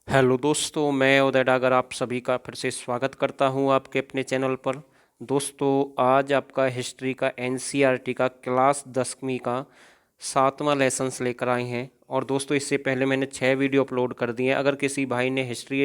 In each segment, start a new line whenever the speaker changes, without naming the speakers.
Hello दोस्तों, मैं उदय डागर आप सभी का फिर से स्वागत करता हूं आपके अपने चैनल पर। दोस्तों, आज आपका हिस्ट्री का एनसीईआरटी का क्लास 10वीं का 7वां लेसन्स लेकर आए हैं। और दोस्तों, इससे पहले मैंने 6 वीडियो अपलोड कर दिए हैं। अगर किसी भाई ने हिस्ट्री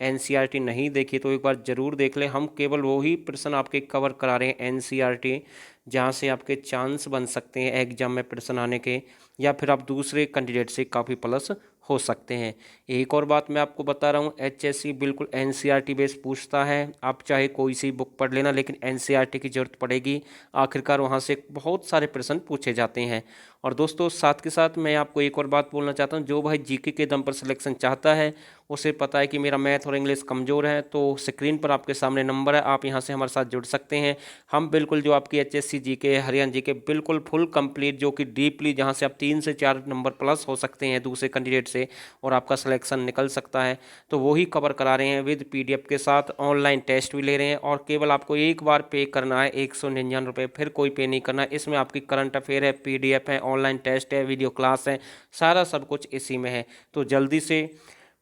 एनसीईआरटी नहीं देखी तो एक बार ज़रूर देख लें। हम केवल वही प्रश्न आपके कवर करा रहे हैं एनसीईआरटी जहाँ से आपके चांस बन सकते हैं एग्जाम में प्रश्न आने के, या फिर आप दूसरे कैंडिडेट से काफ़ी प्लस हो सकते हैं। एक और बात मैं आपको बता रहा हूँ, एचएससी बिल्कुल एनसीईआरटी बेस पूछता है। आप चाहे कोई सी बुक पढ़ लेना, लेकिन एनसीईआरटी की ज़रूरत पड़ेगी। आखिरकार वहाँ से बहुत सारे प्रश्न पूछे जाते हैं। और दोस्तों, साथ के साथ मैं आपको एक और बात बोलना चाहता हूँ, जो भाई जीके के दम पर सिलेक्शन चाहता है, उसे पता है कि मेरा मैथ और इंग्लिश कमज़ोर है, तो स्क्रीन पर आपके सामने नंबर है, आप यहाँ से हमारे साथ जुड़ सकते हैं। हम बिल्कुल जो आपकी एचएससी जीके, हरियाणा जीके बिल्कुल फुल कंप्लीट, जो कि डीपली, जहाँ से आप 3 से 4 नंबर प्लस हो सकते हैं दूसरे कैंडिडेट से और आपका सिलेक्शन निकल सकता है, तो वही कवर करा रहे हैं विद पीडीएफ के साथ। ऑनलाइन टेस्ट भी ले रहे हैं और केवल आपको एक बार पे करना है 199 रुपये, फिर कोई पे नहीं करना है। इसमें आपकी करंट अफेयर है, पीडीएफ है, ऑनलाइन टेस्ट है, वीडियो क्लास है, सारा सब कुछ इसी में है। तो जल्दी से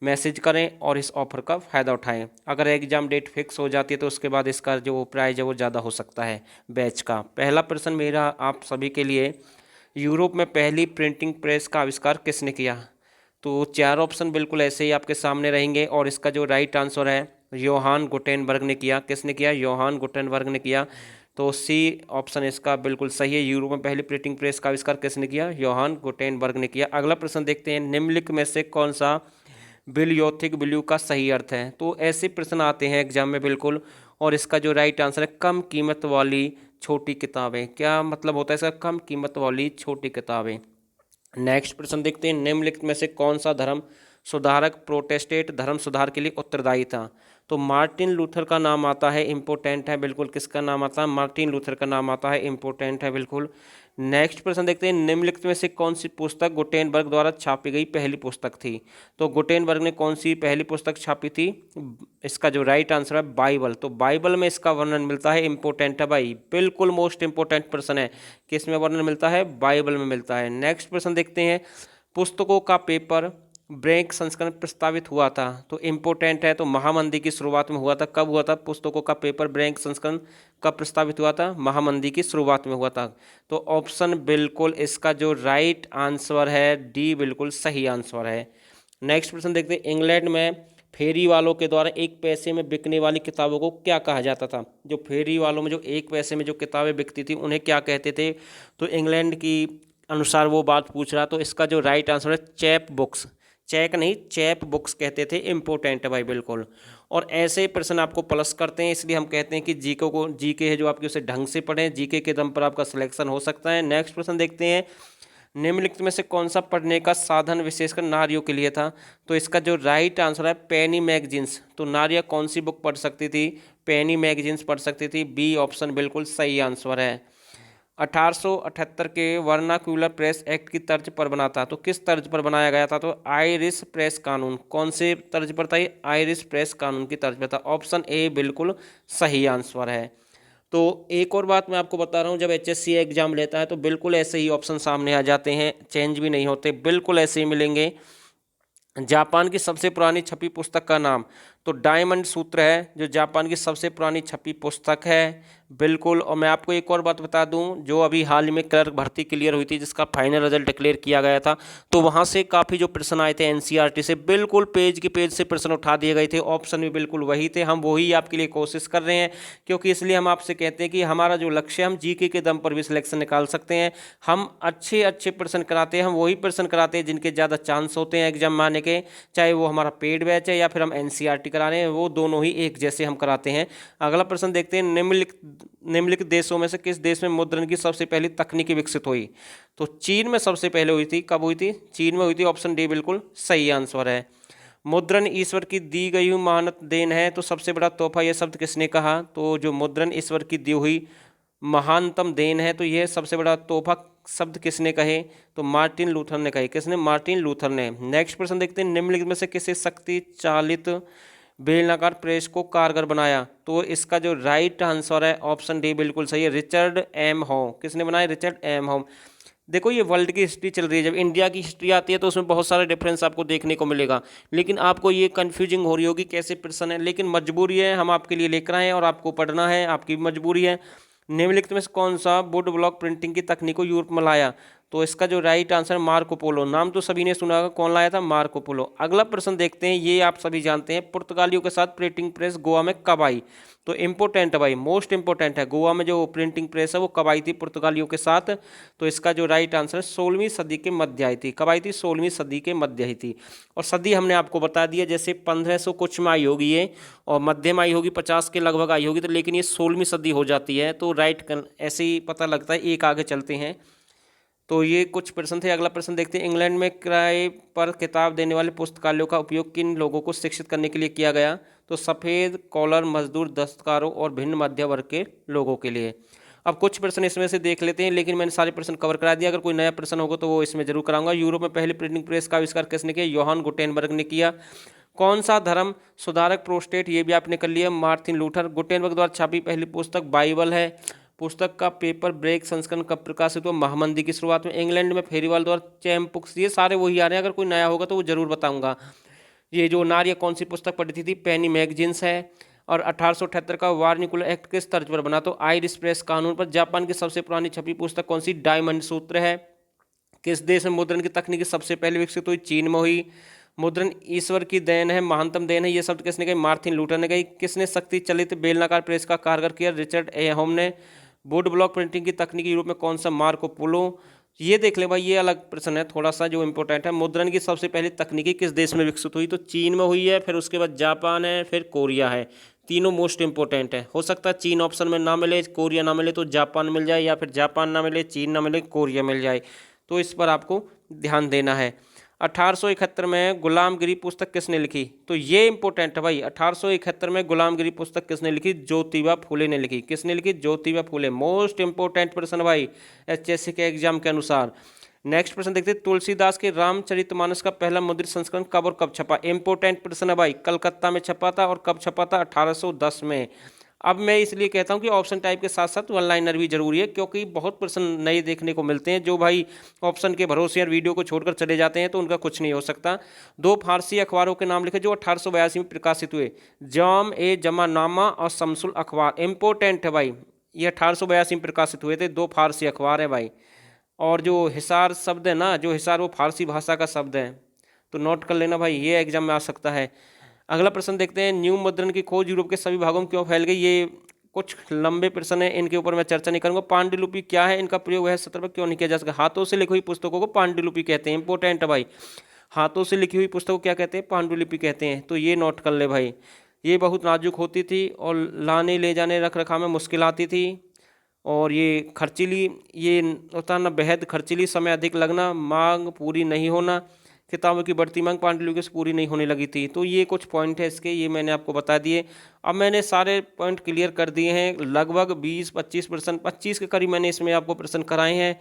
मैसेज करें और इस ऑफर का फ़ायदा उठाएं। अगर एग्ज़ाम डेट फिक्स हो जाती है तो उसके बाद इसका जो प्राइस है वो ज़्यादा हो सकता है बैच का। पहला प्रश्न मेरा आप सभी के लिए, यूरोप में पहली प्रिंटिंग प्रेस का आविष्कार किसने किया? तो 4 ऑप्शन बिल्कुल ऐसे ही आपके सामने रहेंगे और इसका जो राइट आंसर है, योहान गुटेनबर्ग ने किया। किसने किया? योहान गुटेनबर्ग ने किया। तो सी ऑप्शन इसका बिल्कुल सही है। यूरोप में पहली प्रिंटिंग प्रेस का आविष्कार किसने किया? योहान गुटेनबर्ग ने किया। अगला प्रश्न देखते हैं, निम्नलिखित में से कौन सा बिलियोथिक बिल्यू का सही अर्थ है? तो ऐसे प्रश्न आते हैं एग्जाम में बिल्कुल, और इसका जो राइट आंसर है, कम कीमत वाली छोटी किताबें। क्या मतलब होता है इसका? कम कीमत वाली छोटी किताबें। नेक्स्ट प्रश्न देखते हैं, निम्नलिखित में से कौन सा धर्म सुधारक प्रोटेस्टेंट धर्म सुधार के लिए उत्तरदायी था? तो मार्टिन लूथर का नाम आता है, इम्पोर्टेंट है बिल्कुल। किसका नाम आता है? मार्टिन लूथर का नाम आता है, इम्पोर्टेंट है बिल्कुल। नेक्स्ट प्रश्न देखते हैं, निम्नलिखित में से कौन सी पुस्तक गुटेनबर्ग द्वारा छापी गई पहली पुस्तक थी? तो गुटेनबर्ग ने कौन सी पहली पुस्तक छापी थी? इसका जो राइट आंसर है, बाइबल। तो बाइबल में इसका वर्णन मिलता है, इम्पोर्टेंट है भाई, बिल्कुल मोस्ट इंपोर्टेंट प्रश्न है। किसमें वर्णन मिलता है? बाइबल में मिलता है। नेक्स्ट प्रश्न देखते हैं, पुस्तकों का पेपर ब्रेक संस्करण प्रस्तावित हुआ था? तो इम्पोर्टेंट है, तो महामंदी की शुरुआत में हुआ था। कब हुआ था पुस्तकों का पेपर ब्रेक संस्करण कब प्रस्तावित हुआ था? महामंदी की शुरुआत में हुआ था। तो ऑप्शन बिल्कुल इसका जो राइट आंसर है, डी बिल्कुल सही आंसर है। नेक्स्ट प्रश्न देखते हैं, इंग्लैंड में फेरी वालों के द्वारा 1 पैसे में बिकने वाली किताबों को क्या कहा जाता था? जो फेरी वालों में जो 1 पैसे में जो किताबें बिकती थी उन्हें क्या कहते थे? तो इंग्लैंड की अनुसार वो बात पूछ रहा, तो इसका जो राइट आंसर है, चैप बुक्स। चेक नहीं, चैप बुक्स कहते थे। इंपॉर्टेंट है भाई बिल्कुल। और ऐसे प्रश्न आपको प्लस करते हैं, इसलिए हम कहते हैं कि जीके है जो आपके, उसे ढंग से पढ़ें। जीके के दम पर आपका सिलेक्शन हो सकता है। नेक्स्ट प्रश्न देखते हैं, निम्नलिखित में से कौन सा पढ़ने का साधन विशेषकर नारियों के लिए था? तो इसका जो राइट आंसर है, पेनी मैगजीन्स। तो नारियां कौन सी बुक पढ़ सकती थी? पेनी मैगजीन्स पढ़ सकती थी। बी ऑप्शन बिल्कुल सही आंसर है। 1878 के वर्नाक्यूलर प्रेस एक्ट की तर्ज पर बना था। तो किस तर्ज पर बनाया गया था? तो आयरिश प्रेस कानून। कौन से तर्ज पर था ये? आयरिश प्रेस कानून की तर्ज पर था। ऑप्शन ए बिल्कुल सही आंसर है। तो एक और बात मैं आपको बता रहा हूँ, जब एचएससी एग्जाम लेता है तो बिल्कुल ऐसे ही ऑप्शन सामने आ जाते हैं, चेंज भी नहीं होते, बिल्कुल ऐसे ही मिलेंगे। जापान की सबसे पुरानी छपी पुस्तक का नाम? तो डायमंड सूत्र है जो जापान की सबसे पुरानी छपी पुस्तक है बिल्कुल। और मैं आपको एक और बात बता दूं, जो अभी हाल में क्लर्क भर्ती क्लियर हुई थी, जिसका फाइनल रिजल्ट डिक्लेयर किया गया था, तो वहां से काफ़ी जो प्रश्न आए थे एनसीईआरटी से, बिल्कुल पेज के पेज से प्रश्न उठा दिए गए थे। ऑप्शन भी बिल्कुल वही थे। हम वही आपके लिए कोशिश कर रहे हैं, क्योंकि इसलिए हम आपसे कहते हैं कि हमारा जो लक्ष्य है, हम जीके के दम पर भी सिलेक्शन निकाल सकते हैं। हम अच्छे अच्छे प्रश्न कराते हैं, हम वही प्रश्न कराते हैं जिनके ज़्यादा चांस होते हैं एग्जाम में आने के, चाहे वो हमारा पेड बैच है या फिर हम एनसीईआरटी करा रहे हैं, वो दोनों ही एक जैसे हम कराते हैं। अगला प्रश्न देखते हैं, निम्नलिखित देशों में से किस देश में मुद्रण की सबसे पहली तकनीकी विकसित हुई? तो चीन में सबसे पहले हुई थी। कब हुई थी? चीन में हुई थी। ऑप्शन डी बिल्कुल सही आंसर है। मुद्रण ईश्वर की दी गई हुई महानत देन है, तो सबसे बड़ा तोहफा, यह शब्द किसने कहा? तो जो मुद्रण ईश्वर की दी हुई महानतम देन है, तो यह सबसे बड़ा तोहफा शब्द किसने कहे? तो मार्टिन लूथर ने कहे। किसने? मार्टिन लूथर ने। नेक्स्ट प्रश्न देखते हैं, निम्नलिखित में से किसे शक्ति चालित बेलनाकार प्रेस को कारगर बनाया? तो इसका जो राइट आंसर है, ऑप्शन डी बिल्कुल सही है, रिचर्ड एम होम। किसने बनाया? Richard am home. देखो ये वर्ल्ड की हिस्ट्री चल रही है, जब इंडिया की हिस्ट्री आती है तो उसमें बहुत सारे डिफरेंस आपको देखने को मिलेगा, लेकिन आपको ये कंफ्यूजिंग हो रही होगी कैसे प्रश्न है, लेकिन मजबूरी है, हम आपके लिए लेकर आए हैं और आपको पढ़ना है, आपकी भी मजबूरी है। निम्नलिखित में से कौन सा वुड ब्लॉक प्रिंटिंग की तकनीक को यूरोप में लाया? तो इसका जो राइट आंसर मार्को पोलो, नाम तो सभी ने सुना होगा, कौन लाया था? Marco Polo. अगला प्रश्न देखते हैं, ये आप सभी जानते हैं, पुर्तगालियों के साथ प्रिंटिंग प्रेस गोवा में कब आई? तो इम्पोर्टेंट है भाई, मोस्ट इंपोर्टेंट है, गोवा में जो प्रिंटिंग प्रेस है वो कब आई थी पुर्तगालियों के साथ? तो इसका जो राइट आंसर है 16वीं सदी के मध्य आई थी। कब आई थी? 16वीं सदी के मध्य आई थी। और सदी हमने आपको बता दिया, जैसे 1500 कुछ में आई होगी ये, और मध्य में आई होगी 50 के लगभग आई होगी, तो लेकिन ये 16वीं सदी हो जाती है, तो राइट ऐसे ही पता लगता है। एक आगे चलते हैं, तो ये कुछ प्रश्न थे। अगला प्रश्न देखते हैं, इंग्लैंड में किराए पर किताब देने वाले पुस्तकालयों का उपयोग किन लोगों को शिक्षित करने के लिए किया गया? तो सफ़ेद, कॉलर, मजदूर, दस्तकारों और भिन्न मध्य वर्ग के लोगों के लिए। अब कुछ प्रश्न इसमें से देख लेते हैं, लेकिन मैंने सारे प्रश्न कवर करा दिया, अगर कोई नया प्रश्न होगा तो वो इसमें जरूर कराऊंगा। यूरोप में पहली प्रिंटिंग प्रेस का आविष्कार किसने किया? योहान गुटेनबर्ग ने किया। कौन सा धर्म सुधारक प्रोस्टेट, ये भी आपने कर लिया, मार्टिन लूथर। गुटेनबर्ग द्वारा छपी पहली पुस्तक बाइबल है। पुस्तक का पेपर ब्रेक संस्करण कब प्रकाशित हुआ? महामंदी की शुरुआत में। इंग्लैंड में फेरीवाल द्वारा चैम्पुक्स, ये सारे वही आ रहे हैं, अगर कोई नया होगा तो वो जरूर बताऊंगा। ये जो नारिया कौन सी पुस्तक पढ़ी थी? पेनी मैगजीन्स है। और 1878 का वार्निकुलर एक्ट किस तर्ज पर बना? तो आयरिश प्रेस कानून पर। जापान की सबसे पुरानी छपी पुस्तक कौन सी? डायमंड सूत्र है। किस देश में मुद्रण की तकनीक सबसे पहले विकसित हुई? चीन में हुई। मुद्रण ईश्वर की देन है, महानतम देन है, ये शब्द किसने कही? मार्टिन लूथर ने कही। किसने शक्ति चलित बेलनाकार प्रेस का कारगर किया? रिचर्ड ए होम ने। वुड ब्लॉक प्रिंटिंग की तकनीक यूरोप में कौन सा? Marco Polo. ये देख ले भाई, ये अलग प्रश्न है थोड़ा सा जो इंपॉर्टेंट है। मुद्रण की सबसे पहली तकनीकी किस देश में विकसित हुई? तो चीन में हुई है, फिर उसके बाद जापान है, फिर कोरिया है। तीनों मोस्ट इंपॉर्टेंट है। हो सकता है चीन ऑप्शन में ना मिले, कोरिया ना मिले तो जापान मिल जाए, या फिर जापान ना मिले, चीन ना मिले, कोरिया मिल जाए, तो इस पर आपको ध्यान देना है। 1871 में गुलामगिरी पुस्तक किसने लिखी? तो ये इंपॉर्टेंट है भाई, 1871 में गुलामगिरी पुस्तक किसने लिखी? ज्योतिबा फुले ने लिखी। किसने लिखी? ज्योतिबा फुले। मोस्ट इंपॉर्टेंट प्रश्न भाई एचएससी के एग्जाम के अनुसार। नेक्स्ट प्रश्न देखते हैं, तुलसीदास के रामचरितमानस का पहला मुद्रित संस्करण कब और कब छपा? इंपॉर्टेंट प्रश्न है भाई, कलकत्ता में छपा था। और कब छपा था? 1810 में। अब मैं इसलिए कहता हूं कि ऑप्शन टाइप के साथ साथ वन लाइनर भी जरूरी है, क्योंकि बहुत प्रश्न नए देखने को मिलते हैं। जो भाई ऑप्शन के भरोसे और वीडियो को छोड़कर चले जाते हैं तो उनका कुछ नहीं हो सकता। दो फारसी अखबारों के नाम लिखे जो 1882 में प्रकाशित हुए। जाम ए जमानामा और शमसुल अखबार। इंपॉर्टेंट है भाई, ये 1882 में प्रकाशित हुए थे। दो फारसी अखबार है भाई। और जो हिसार शब्द है ना, जो हिसार, वो फारसी भाषा का शब्द है, तो नोट कर लेना भाई, ये एग्जाम में आ सकता है। अगला प्रश्न देखते हैं, न्यू मुद्रण की खोज यूरोप के सभी भागों में क्यों फैल गई? ये कुछ लंबे प्रश्न है, इनके ऊपर मैं चर्चा नहीं करूंगा। पांडुलिपि क्या है? इनका प्रयोग है सत्र पर क्यों नहीं किया जा सका? हाथों से लिखी हुई पुस्तकों को पांडुलिपि कहते हैं। इंपॉर्टेंट है भाई, हाथों से लिखी हुई पुस्तक को क्या कहते हैं? पांडुलिपि कहते हैं, तो ये नोट कर ले भाई। ये बहुत नाजुक होती थी और लाने ले जाने रख रखाव में मुश्किल आती थी, और ये खर्चीली, ये होता ना बेहद खर्चीली, समय अधिक लगना, मांग पूरी नहीं होना, किताबों की बढ़ती मांग पांडुलिपियों से पूरी नहीं होने लगी थी। तो ये कुछ पॉइंट है इसके, ये मैंने आपको बता दिए। अब मैंने सारे पॉइंट क्लियर कर दिए हैं, लगभग 20-25 प्रश्न, 25 के करीब मैंने इसमें आपको प्रश्न कराए हैं।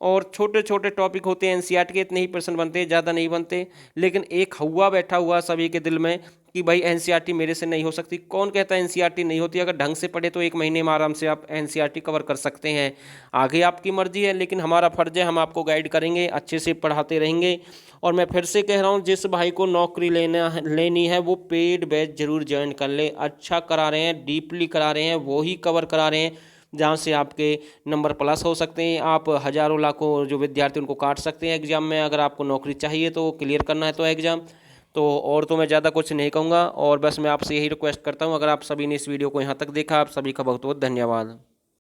और छोटे छोटे टॉपिक होते हैं एनसीईआरटी के, इतने ही प्रश्न बनते हैं, ज़्यादा नहीं बनते। लेकिन एक हवा बैठा हुआ सभी के दिल में कि भाई एनसीईआरटी मेरे से नहीं हो सकती। कौन कहता है एनसीईआरटी नहीं होती? अगर ढंग से पढ़े तो 1 महीने में आराम से आप एनसीईआरटी कवर कर सकते हैं। आगे आपकी मर्जी है, लेकिन हमारा फर्ज है, हम आपको गाइड करेंगे, अच्छे से पढ़ाते रहेंगे। और मैं फिर से कह रहा हूँ, जिस भाई को नौकरी लेनी है वो पेड बैच जरूर ज्वाइन कर ले। अच्छा करा रहे हैं, डीपली करा रहे हैं, वो ही कवर करा रहे हैं जहाँ से आपके नंबर प्लस हो सकते हैं। आप हज़ारों लाखों जो विद्यार्थी उनको काट सकते हैं एग्जाम में। अगर आपको नौकरी चाहिए तो क्लियर करना है तो एग्ज़ाम तो, और तो मैं ज़्यादा कुछ नहीं कहूँगा। और बस मैं आपसे यही रिक्वेस्ट करता हूँ, अगर आप सभी ने इस वीडियो को यहाँ तक देखा, आप सभी का बहुत बहुत धन्यवाद।